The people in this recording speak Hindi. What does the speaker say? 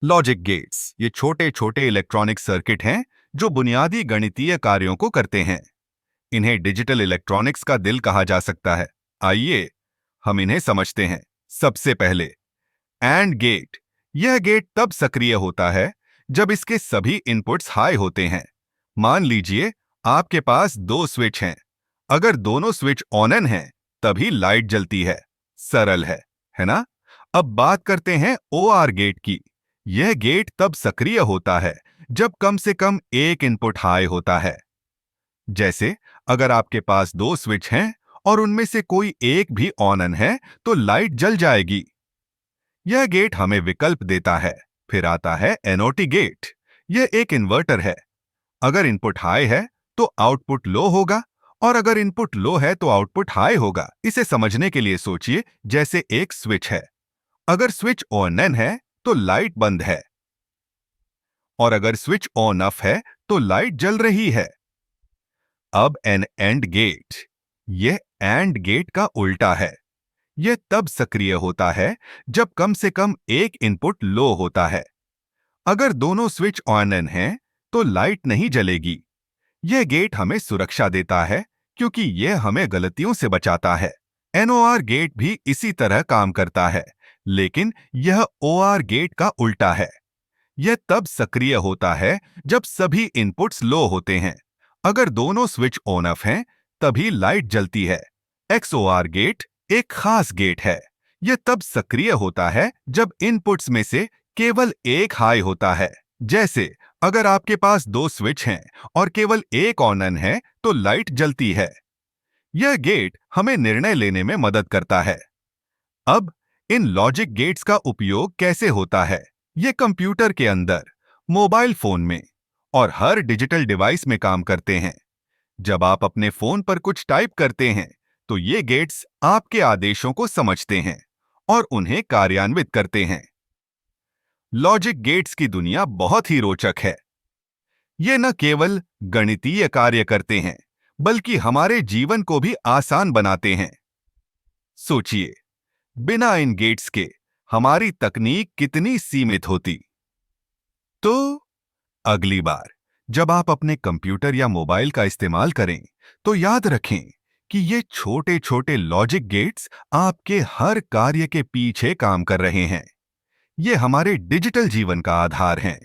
लॉजिक गेट्स ये छोटे छोटे इलेक्ट्रॉनिक सर्किट हैं जो बुनियादी गणितीय कार्यों को करते हैं। इन्हें डिजिटल इलेक्ट्रॉनिक्स का दिल कहा जा सकता है। आइए हम इन्हें समझते हैं। सबसे पहले एंड गेट। यह गेट तब सक्रिय होता है जब इसके सभी इनपुट्स हाई होते हैं। मान लीजिए आपके पास दो स्विच हैं। अगर दोनों स्विच ऑन हैं तभी लाइट जलती है। सरल है ना? अब बात करते हैं ओआर गेट की। यह गेट तब सक्रिय होता है जब कम से कम एक इनपुट हाई होता है। जैसे अगर आपके पास दो स्विच हैं और उनमें से कोई एक भी ऑन है तो लाइट जल जाएगी। यह गेट हमें विकल्प देता है। फिर आता है एनओटी गेट। यह एक इन्वर्टर है। अगर इनपुट हाई है तो आउटपुट लो होगा और अगर इनपुट लो है तो आउटपुट हाई होगा। इसे समझने के लिए सोचिए जैसे एक स्विच है। अगर स्विच ऑन है तो लाइट बंद है और अगर स्विच ऑन ऑफ है तो लाइट जल रही है। अब एन एंड गेट। यह एंड गेट का उल्टा है। यह तब सक्रिय होता है जब कम से कम एक इनपुट लो होता है। अगर दोनों स्विच ऑन हैं तो लाइट नहीं जलेगी। यह गेट हमें सुरक्षा देता है क्योंकि यह हमें गलतियों से बचाता है। एनओआर गेट भी इसी तरह काम करता है, लेकिन यह ओआर गेट का उल्टा है। यह तब सक्रिय होता है जब सभी इनपुट्स लो होते हैं। अगर दोनों स्विच ऑन ऑफ हैं तभी लाइट जलती है। एक्सओआर गेट एक खास गेट है। यह तब सक्रिय होता है जब इनपुट्स में से केवल एक हाई होता है। जैसे अगर आपके पास दो स्विच हैं और केवल एक ऑन है तो लाइट जलती है। यह गेट हमें निर्णय लेने में मदद करता है। अब इन लॉजिक गेट्स का उपयोग कैसे होता है? ये कंप्यूटर के अंदर, मोबाइल फोन में और हर डिजिटल डिवाइस में काम करते हैं। जब आप अपने फोन पर कुछ टाइप करते हैं तो ये गेट्स आपके आदेशों को समझते हैं और उन्हें कार्यान्वित करते हैं। लॉजिक गेट्स की दुनिया बहुत ही रोचक है। ये न केवल गणितीय कार्य करते हैं बल्कि हमारे जीवन को भी आसान बनाते हैं। सोचिए, बिना इन गेट्स के हमारी तकनीक कितनी सीमित होती। तो अगली बार जब आप अपने कंप्यूटर या मोबाइल का इस्तेमाल करें तो याद रखें कि ये छोटे छोटे लॉजिक गेट्स आपके हर कार्य के पीछे काम कर रहे हैं। ये हमारे डिजिटल जीवन का आधार हैं।